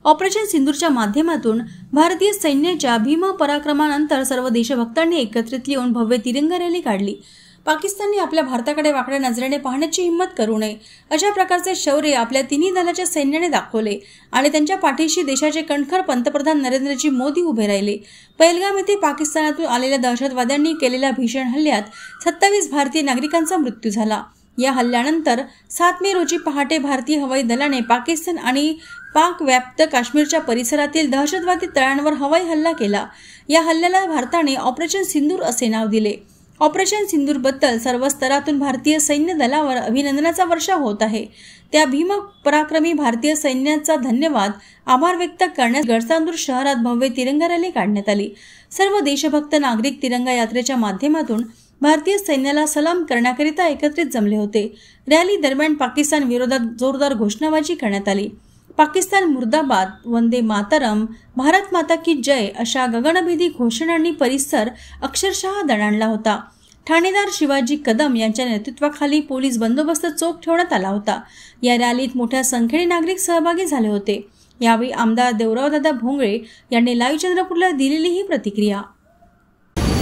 Operation सिंदूरच्या माध्यमातून भारतीय सैन्याच्या भीम पराक्रमानंतर सर्व देशभक्तांनी एकत्रित येऊन भव्य तिरंगा रॅली काढली। पाकिस्तानने आपल्या भारताकडे वाकड्या नजरेने पाहण्याची हिंमत करू नये अशा प्रकारचे शौर्य आपल्या तिन्ही दलाच्या सैन्याने दाखवले आणि त्यांच्या पाठीशी देशाचे कणखर पंतप्रधान नरेंद्रजी मोदी उभे राहिले। पहलगाम येथे पाकिस्तानातून आलेल्या दहशतवाद्यांनी केलेल्या भीषण हल्ल्यात 27 भारतीय नागरिकांचा मृत्यू झाला। या हल्ल्यानंतर 7 मे रोजी पहाटे भारतीय हवाई दलाने पाकिस्तान आणि पाक व्याप्त काश्मीरच्या परिसरातील दहशतवादी तळांवर हवाई हल्ला केला। या हल्ल्याला भारताने ऑपरेशन सिंदूर असे नाव दिले। ऑपरेशन सिंदूर बद्दल सर्व स्तरातून भारतीय सैन्य दलावर अभिनंदनाचा वर्षाव होत आहे। त्या भीम पराक्रमी भारतीय सैन्याचा धन्यवाद आभार व्यक्त करण्यास गडचांदूर शहरात भव्य तिरंगा रॅली काढण्यात आली। सर्व देशभक्त नागरिक तिरंगा यात्रेच्या माध्यमातून भारतीय सैन्याला सलाम करण्याकरिता एकत्रित जमले होते। रॅली दरम्यान पाकिस्तान विरोधात जोरदार घोषणाबाजी करण्यात आली। पाकिस्तान मुर्दाबाद, वंदे मातरम, भारत माता की जय अशा गगनभेदी घोषणांनी परिसर अक्षरशः दणाणला होता। ठाणेदार शिवाजी कदम यांच्या नेतृत्वाखाली पोलीस बंदोबस्त चोख ठेवण्यात आला होता। या रॅलीत मोठ्या संख्येने नागरिक सहभागी झाले होते। यावेळी आमदार देवरावदादा भोंगळे यांनी लाईव्ह चंद्रपूरला दिलेली ही प्रतिक्रिया।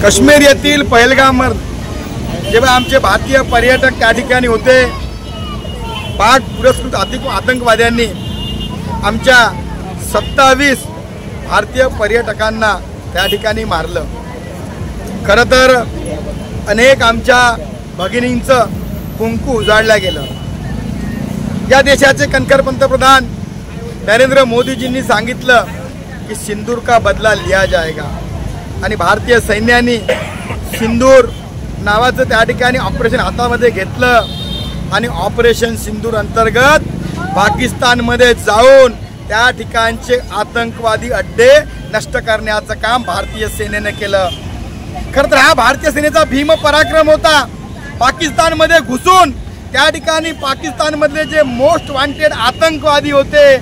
काश्मीर येथील पहलगाम जेव्हा आमचे भारतीय पर्यटक त्या ठिकाणी होते, पाक पुरस्कृत आतंकवाद्यांनी आमच्या 27 भारतीय पर्यटकांना त्या ठिकाणी मारलं। खरं तर अनेक आमच्या भगिनींचं कुंकू उजाडलं गेलं। या देशाचे कणखर पंतप्रधान नरेंद्र मोदीजींनी सांगितलं की सिंदूर का बदला लिया जाएगा आणि भारतीय सैन्याने सिंदूर नावाचं त्या ठिकाणी ऑपरेशन हातामध्ये घेतलं आणि ऑपरेशन सिंदूर अंतर्गत पाकिस्तानमध्ये जाऊन त्या ठिकाणचे आतंकवादी अड्डे नष्ट करण्याचं काम भारतीय सेनेने केलं। खरं तर हा भारतीय सेनेचा भीम पराक्रम होता। पाकिस्तानमध्ये घुसून त्या ठिकाणी पाकिस्तानमधले जे मोस्ट वॉन्टेड आतंकवादी होते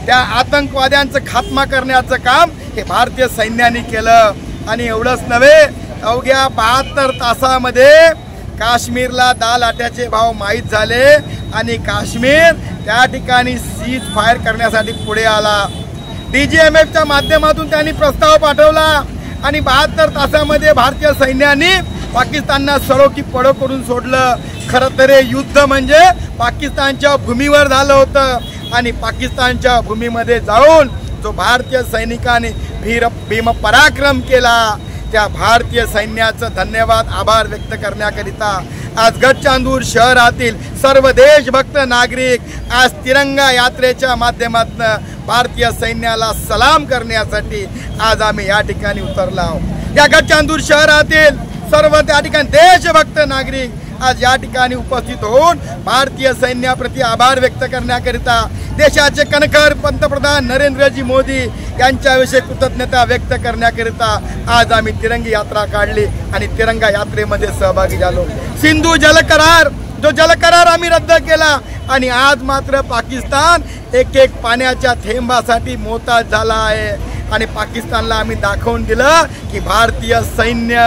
त्या आतंकवाद्यांचा खात्मा करण्याचं काम हे भारतीय सैन्याने केलं। आणि एवढंच नव्हे, अवघ्या 72 तासामध्ये काश्मीरला दालाट्याचे भाव माहीत झाले आणि काश्मीर त्या ठिकाणी सीज फायर करण्यासाठी पुढे आला। DGMFच्या माध्यमातून त्यांनी प्रस्ताव पाठवला आणि 72 तासामध्ये भारतीय सैन्याने पाकिस्तानला सडो की पडो करून सोडलं। खरं तर हे युद्ध म्हणजे पाकिस्तानच्या भूमीवर झालं होतं आणि पाकिस्तानच्या भूमीमध्ये जाऊन जो भारतीय सैनिकांनी भीम पराक्रम केला त्या भारतीय सैन्याचं धन्यवाद आभार व्यक्त करण्याकरिता आज गडचांदूर शहरातील सर्व देशभक्त नागरिक आज तिरंगा यात्रेच्या माध्यमातून भारतीय सैन्याला सलाम करण्यासाठी आज आम्ही या ठिकाणी उतरलो आहोत। या गडचांदूर शहरातील सर्व त्या ठिकाणी देशभक्त नागरिक आज या ठिकाणी उपस्थित होऊन भारतीय सैन्याप्रती आभार व्यक्त करण्याकरिता देशाचे कणखर पंतप्रधान नरेंद्रजी मोदी यांच्याविषयी कृतज्ञता व्यक्त करण्याकरिता आज आम्ही तिरंगी यात्रा काढली आणि तिरंगा यात्रेमध्ये सहभागी झालो। सिंधू जलकरार जो जलकरार आम्ही रद्द केला आणि आज मात्र पाकिस्तान एक पाण्याच्या थेंबासाठी मोताज झाला आहे आणि पाकिस्तानला आम्ही दाखवून दिलं की भारतीय सैन्य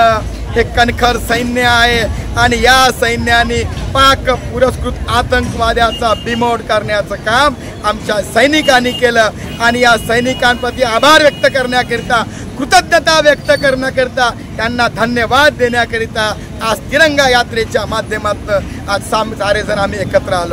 हे कणखर सैन्य आहे आणि या सैन्याने पाक पुरस्कृत आतंकवाद्याचा बिमोड करण्याचं काम आमच्या सैनिकांनी केलं आणि या सैनिकांप्रती आभार व्यक्त करण्याकरिता कृतज्ञता व्यक्त करण्याकरिता त्यांना धन्यवाद देण्याकरिता आज तिरंगा यात्रेच्या माध्यमातून आज सारेजण आम्ही एकत्र आलो।